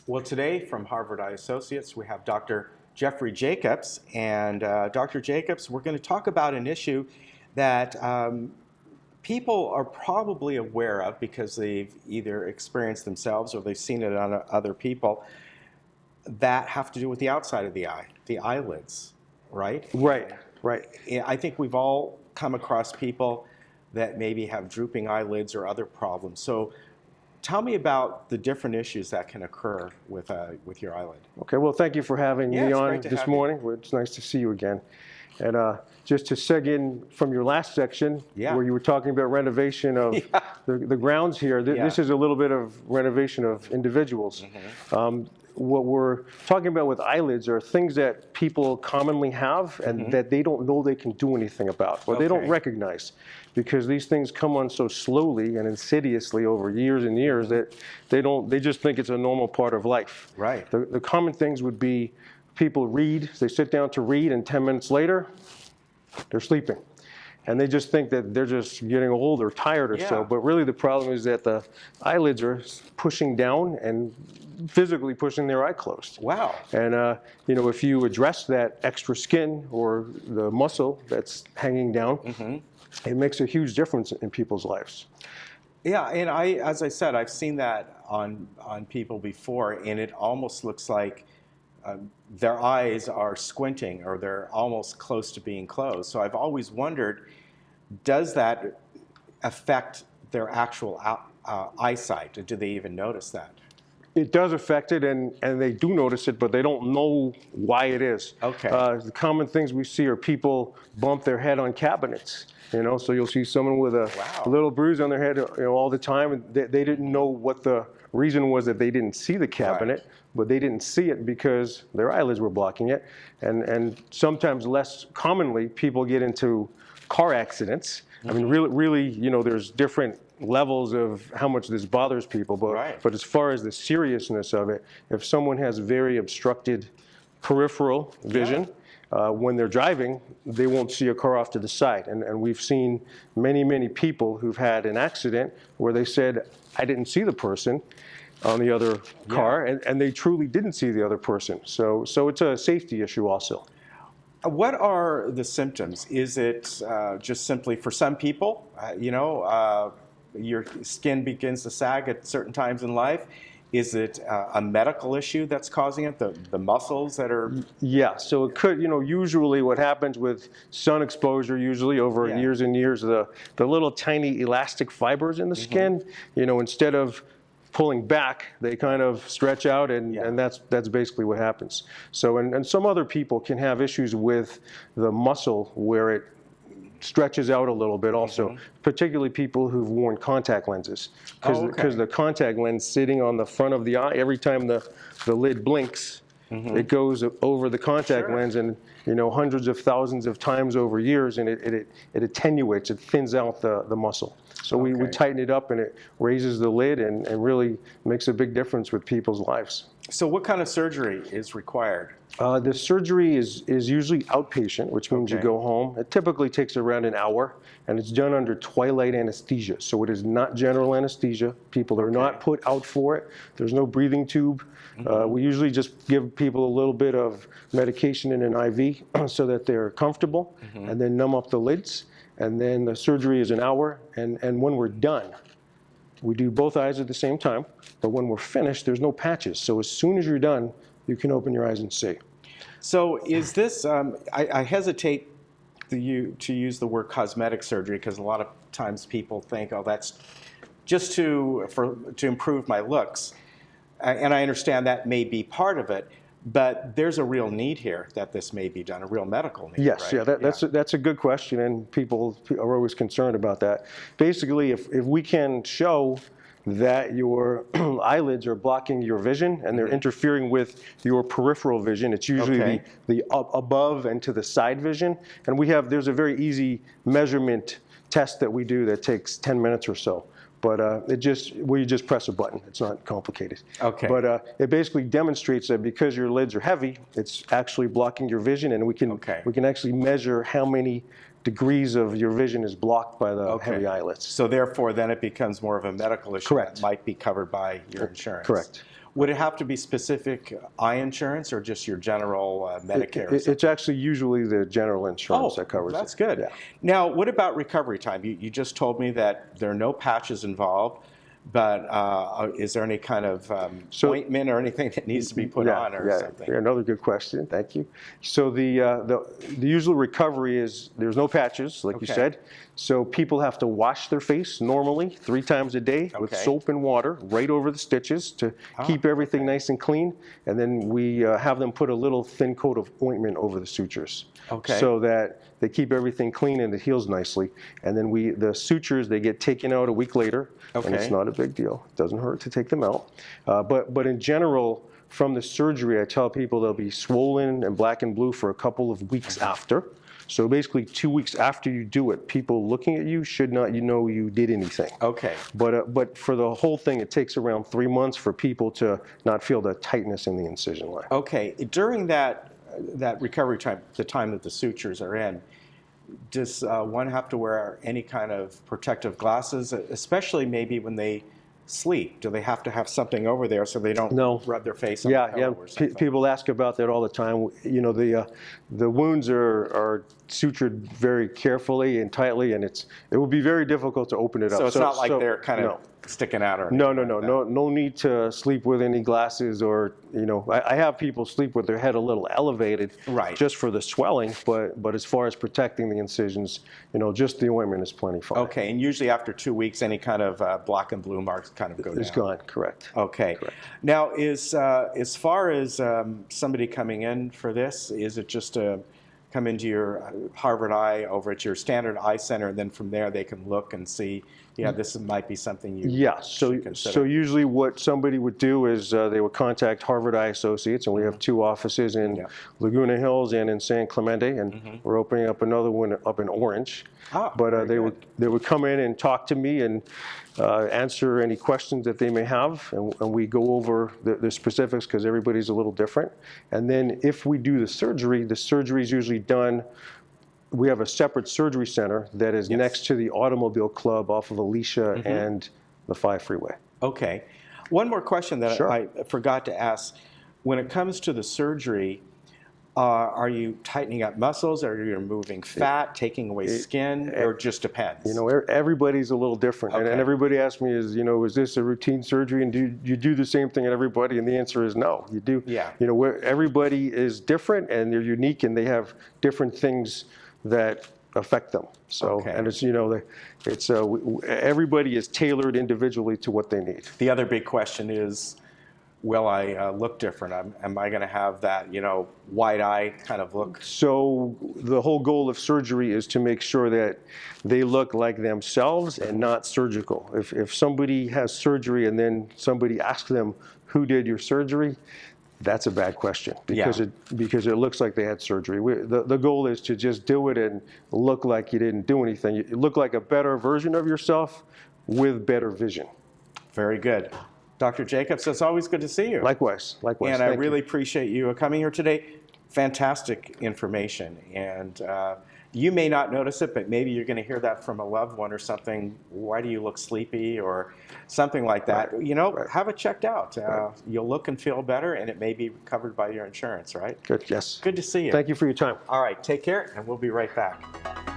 Well, today from Harvard Eye Associates, we have Dr. Jeffrey Jacobs. And Dr. Jacobs, we're going to talk about an issue that people are probably aware of because they've either experienced themselves or they've seen it on other people that have to do with the outside of the eye, the eyelids, right? Right, right. I think we've all come across people that maybe have drooping eyelids or other problems. So tell me about the different issues that can occur with your eyelid. Okay, well, thank you for having me it's on great to this have you. morning. It's nice to see you again. And just to seg in from your last section, where you were talking about renovation of the grounds here, this is a little bit of renovation of individuals. What we're talking about with eyelids are things that people commonly have and that they don't know they can do anything about, or they don't recognize, because these things come on so slowly and insidiously over years and years that they just think it's a normal part of life. Right. The common things would be people read, they sit down to read, and 10 minutes later, they're sleeping. And they just think that they're just getting old or tired or so. But really the problem is that the eyelids are pushing down and physically pushing their eye closed. Wow. And if you address that extra skin or the muscle that's hanging down, it makes a huge difference in people's lives. Yeah, and as I said, I've seen that on people before, and it almost looks like their eyes are squinting or they're almost close to being closed. So I've always wondered, does that affect their actual eyesight? Or do they even notice that? It does affect it, and they do notice it, but they don't know why it is. Okay. The common things we see are people bump their head on cabinets. So you'll see someone with a little bruise on their head, all the time, and they didn't know what the reason was that they didn't see the cabinet, but they didn't see it because their eyelids were blocking it. And sometimes, less commonly, people get into car accidents. I mean, really, there's different levels of how much this bothers people, but as far as the seriousness of it, if someone has very obstructed peripheral vision, when they're driving, they won't see a car off to the side. And we've seen many, many people who've had an accident where they said, I didn't see the person on the other car, and they truly didn't see the other person. So it's a safety issue also. What are the symptoms? Is it just simply for some people, your skin begins to sag at certain times in life? Is it a medical issue that's causing it, the muscles that are? Yeah, so it could, usually what happens with sun exposure, usually over years and years, the little tiny elastic fibers in the skin, instead of pulling back, they kind of stretch out, and that's basically what happens. So, and some other people can have issues with the muscle where it stretches out a little bit also, particularly people who've worn contact lenses. Because the contact lens sitting on the front of the eye, every time the lid blinks, it goes over the contact lens, and hundreds of thousands of times over years, and it attenuates, it thins out the muscle. So we tighten it up, and it raises the lid and really makes a big difference with people's lives. So what kind of surgery is required? The surgery is usually outpatient, which means you go home. It typically takes around an hour, and it's done under twilight anesthesia. So it is not general anesthesia. People are not put out for it. There's no breathing tube. We usually just give people a little bit of medication in an IV so that they're comfortable, and then numb up the lids. And then the surgery is an hour, and when we're done, we do both eyes at the same time, but when we're finished, there's no patches. So as soon as you're done, you can open your eyes and see. So is this, I hesitate to use the word cosmetic surgery because a lot of times people think, oh, that's just to improve my looks. And I understand that may be part of it, but there's a real need here that this may be done, a real medical need. Yes, right? That's a good question, and people are always concerned about that. Basically, if we can show that your eyelids are blocking your vision and they're interfering with your peripheral vision, it's usually the above and to the side vision. And there's a very easy measurement test that we do that takes 10 minutes or so. But you just press a button. It's not complicated. Okay. But it basically demonstrates that because your lids are heavy, it's actually blocking your vision, and we can actually measure how many degrees of your vision is blocked by the heavy eyelids. So therefore, then it becomes more of a medical issue that might be covered by your insurance. Correct. Would it have to be specific eye insurance or just your general Medicare? Or It's actually usually the general insurance that covers that's it. good. Yeah. Now, what about recovery time? You just told me that there are no patches involved, but is there any kind of ointment or anything that needs to be put on or something? Yeah, another good question. Thank you. So the usual recovery is there's no patches, like you said. So people have to wash their face normally 3 times a day with soap and water right over the stitches to keep everything nice and clean. And then we have them put a little thin coat of ointment over the sutures. So that they keep everything clean and it heals nicely. And then the sutures, they get taken out a week later. And it's not a big deal. It doesn't hurt to take them out. But in general, from the surgery, I tell people they'll be swollen and black and blue for a couple of weeks after. So basically 2 weeks after you do it, people looking at you should not know you did anything. But for the whole thing, it takes around 3 months for people to not feel the tightness in the incision line. During that recovery time, the time that the sutures are in, does one have to wear any kind of protective glasses, especially maybe when they sleep? Do they have to have something over there so they don't rub their face on the pillow or something? People ask about that all the time. You know, the wounds are sutured very carefully and tightly, and it would be very difficult to open it up. So it's not like they're kind of sticking out or anything. No need to sleep with any glasses or, I have people sleep with their head a little elevated just for the swelling, but as far as protecting the incisions, just the ointment is plenty fine. And usually after 2 weeks, any kind of black and blue marks kind of go down. It's gone, correct. Correct. Now, as far as somebody coming in for this, is it just come into your Harvard Eye over at your standard eye center, and then from there they can look and see, this might be something you should consider? So usually what somebody would do is they would contact Harvard Eye Associates, and we have 2 offices in Laguna Hills and in San Clemente, and we're opening up another one up in Orange. But they would come in and talk to me and answer any questions that they may have, and we go over the specifics because everybody's a little different. And then if we do the surgery is usually done. We have a separate surgery center that is next to the Automobile Club off of Alicia and the 5 freeway. One more question that I forgot to ask. When it comes to the surgery, are you tightening up muscles? Are you removing fat, taking away skin, or it just depends? Everybody's a little different. And everybody asks me, is this a routine surgery? And do you do the same thing at everybody? And the answer is no, you do. Everybody is different and they're unique and they have different things that affect them. So, and it's, everybody is tailored individually to what they need. The other big question is, will I look different? Am I going to have that, wide eye kind of look? So the whole goal of surgery is to make sure that they look like themselves and not surgical. If somebody has surgery and then somebody asks them, who did your surgery? That's a bad question because it looks like they had surgery. The goal is to just do it and look like you didn't do anything. You look like a better version of yourself with better vision. Very good. Dr. Jacobs, it's always good to see you. Likewise. And I really appreciate you coming here today. Fantastic information. And you may not notice it, but maybe you're going to hear that from a loved one or something. Why do you look sleepy or something like that? Have it checked out. You'll look and feel better, and it may be covered by your insurance, right? Good, yes. Good to see you. Thank you for your time. All right, take care, and we'll be right back.